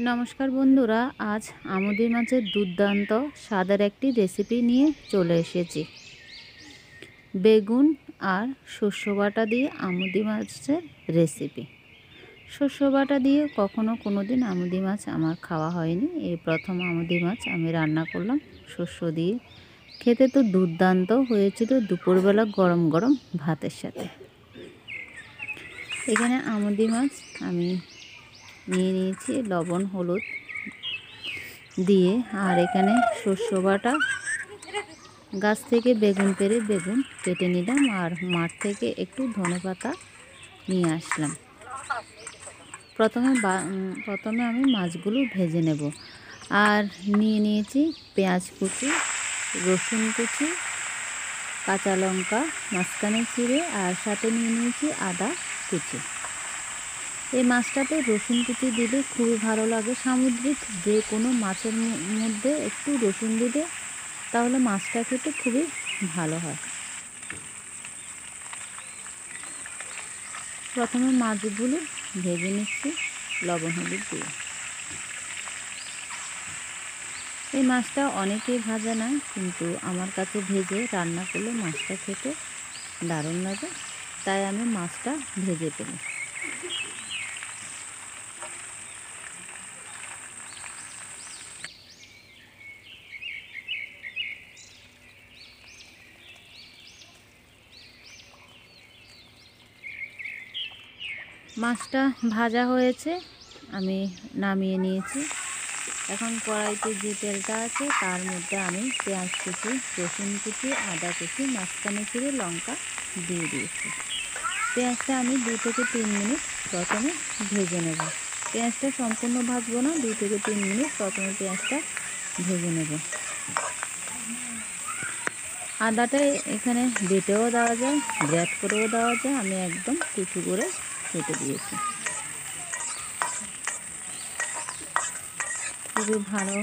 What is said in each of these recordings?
নমস্কার বন্ধুরা, আজ আমুদি মাছের দুর্দান্ত স্বাদের একটি রেসিপি নিয়ে চলে এসেছি। বেগুন আর শস্য বাটা দিয়ে আমুদি মাছের রেসিপি। শস্য বাটা দিয়ে কখনো কোনো দিন আমুদি মাছ আমার খাওয়া হয়নি, এই প্রথম আমুদি মাছ আমি রান্না করলাম শস্য দিয়ে। খেতে তো দুর্দান্ত হয়েছিল দুপুরবেলা গরম গরম ভাতের সাথে। এখানে আমুদি মাছ আমি নিয়ে নিয়েছি লবণ হলুদ দিয়ে, আর এখানে শস্য বাটা, গাছ থেকে বেগুন পেড়ে বেগুন কেটে নিলাম, আর মাঠ থেকে একটু ধনেপাতা নিয়ে আসলাম। প্রথমে আমি মাছগুলো ভেজে নেব। আর নিয়ে নিয়েছি পেঁয়াজ কুচি, রসুন কুচি, কাঁচা লঙ্কা মাঝখানে চিড়ে, আর সাথে নিয়ে নিয়েছি আদা কুচি। এই মাছটাতে রসুন কুচি দিলে খুবই ভালো লাগে। সামুদ্রিক যে কোনো মাছের মধ্যে একটু রসুন দিলে তাহলে মাছটা খেতে খুবই ভালো হয়। প্রথমে মাছগুলো ভেজে নিচ্ছি লবণ হলুদ দিয়ে। এই মাছটা অনেকেই ভাজা না, কিন্তু আমার কাছে ভেজে রান্না করলে মাছটা খেতে দারুণ লাগে, তাই আমি মাছটা ভেজে ফেলি। মাছটা ভাজা হয়েছে, আমি নামিয়ে নিয়েছি। এখন কড়াইতে যে তেলটা আছে তার মধ্যে আমি পেঁয়াজ কুচি, রসুন কুচি, আদা কুচি, মাঝখানে চিড়ে লঙ্কা দিয়ে দিয়েছি। পেঁয়াজটা আমি 2 থেকে 3 মিনিট প্রথমে ভেজে নেব। পেঁয়াজটা সম্পূর্ণ ভাজবো না, 2 থেকে 3 মিনিট প্রথমে পেঁয়াজটা ভেজে নেব। আদাটা এখানে বেটেও দেওয়া যায়, গ্রেট করেও দেওয়া যায়, আমি একদম কুচি করে কেটে দিয়েছি। খুবই ভালো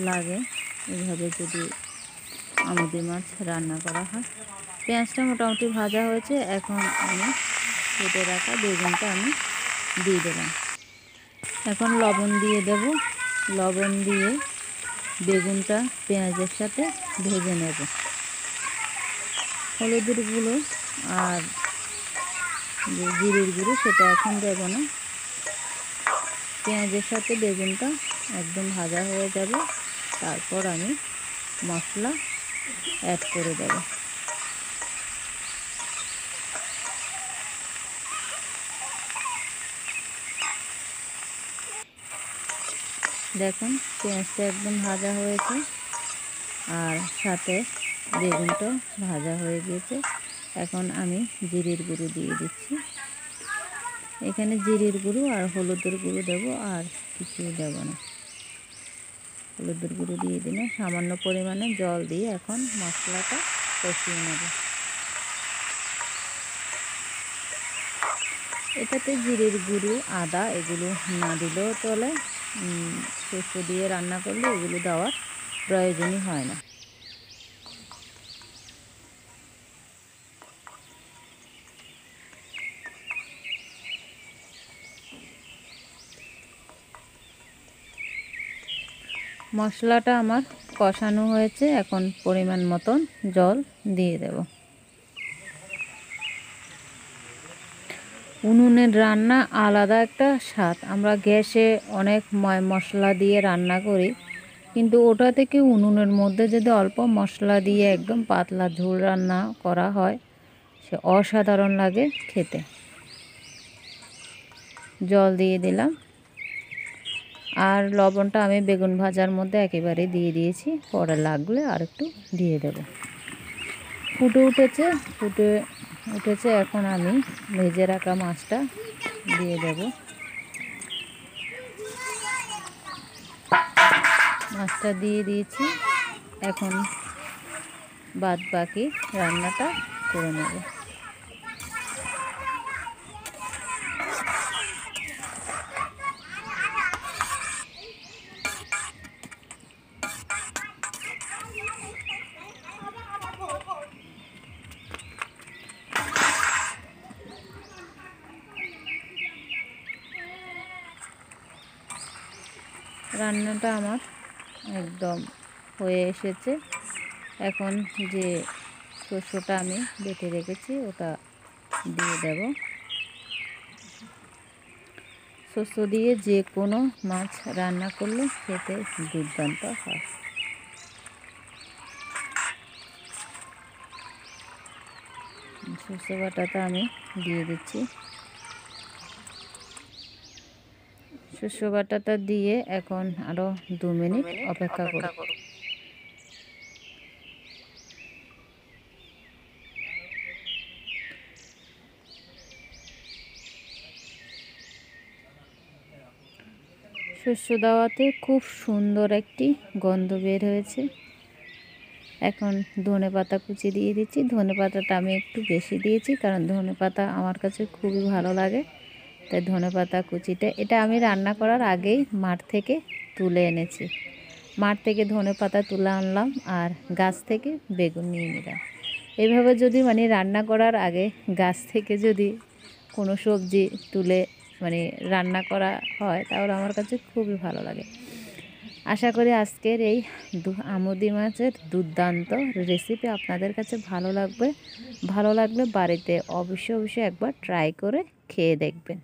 লাগে এভাবে যদি আমুদি মাছ রান্না করা হয়। পেঁয়াজটা মোটামুটি ভাজা হয়েছে, এখন আমি কেটে রাখা বেগুনটা আমি দিয়ে দিলাম। এখন লবণ দিয়ে দেব। লবণ দিয়ে বেগুনটা পেঁয়াজের সাথে ভেজে নেব। হলুদের গুঁড়ো আর যে জিরের গুঁড়ো সেটা এখন দেব না। পেঁয়াজের সাথে বেগুনটা একদম ভাজা হয়ে যাবে, তারপর আমি মশলা অ্যাড করে দেব। দেখুন পেঁয়াজটা একদম ভাজা হয়েছে, আর সাথে বেগুনটা ভাজা হয়ে গিয়েছে। এখন আমি জিরের গুঁড়ো দিয়ে দিচ্ছি। এখানে জিরের গুঁড়ো আর হলুদের গুঁড়ো দেব, আর কিছুই দেব না। হলুদের গুঁড়ো দিয়ে দিলে সামান্য পরিমাণে জল দিয়ে এখন মশলাটা কষিয়ে নেব। এটাতে জিরের গুঁড়ো আদা এগুলো না দিলেও চলে, শস্য দিয়ে রান্না করলে এগুলো দেওয়ার প্রয়োজনই হয় না। মশলাটা আমার কষানো হয়েছে, এখন পরিমাণ মতন জল দিয়ে দেব। উনুনের রান্না আলাদা একটা স্বাদ। আমরা গ্যাসে অনেক মশলা দিয়ে রান্না করি, কিন্তু ওটা থেকে উনুনের মধ্যে যদি অল্প মশলা দিয়ে একদম পাতলা ঝোল রান্না করা হয়, সে অসাধারণ লাগে খেতে। জল দিয়ে দিলাম, আর লবণটা আমি বেগুন ভাজার মধ্যে একেবারে দিয়ে দিয়েছি, পরে লাগলে আর একটু দিয়ে দেব। ফুটে উঠেছে, এখন আমি ভেজে রাখা মাছটা দিয়ে দেব। মাছটা দিয়ে দিয়েছি, এখন বাদ বাকি রান্নাটা করে নেব। রান্নাটা আমার একদম হয়ে এসেছে। এখন যে শস্যটা আমি বেটে রেখেছি ওটা দিয়ে দেব। শস্য দিয়ে যে কোনো মাছ রান্না করলে খেতে দুর্দান্ত হয়। শস্য বাটাটা আমি দিয়ে দিচ্ছি। শস্য বাটাটা দিয়ে এখন আরও 2 মিনিট অপেক্ষা করব। শস্য দেওয়াতে খুব সুন্দর একটি গন্ধ বের হয়েছে। এখন ধনেপাতা কুচি দিয়ে দিচ্ছি। ধনেপাতাটা আমি একটু বেশি দিয়েছি, কারণ ধনেপাতা আমার কাছে খুবই ভালো লাগে। তাই ধনেপাতা কুচিটা এটা আমি রান্না করার আগেই মাঠ থেকে তুলে এনেছি। মাঠ থেকে ধনেপাতা তুলে আনলাম আর গাছ থেকে বেগুন নিয়ে নিলাম। এইভাবে যদি রান্না করার আগে গাছ থেকে যদি কোনো সবজি তুলে রান্না করা হয় তাহলে আমার কাছে খুবই ভালো লাগে। আশা করি আজকের এই আমুদি মাছের দুর্দান্ত রেসিপি আপনাদের কাছে ভালো লাগবে। ভালো লাগলে বাড়িতে অবশ্যই একবার ট্রাই করে খেয়ে দেখবেন।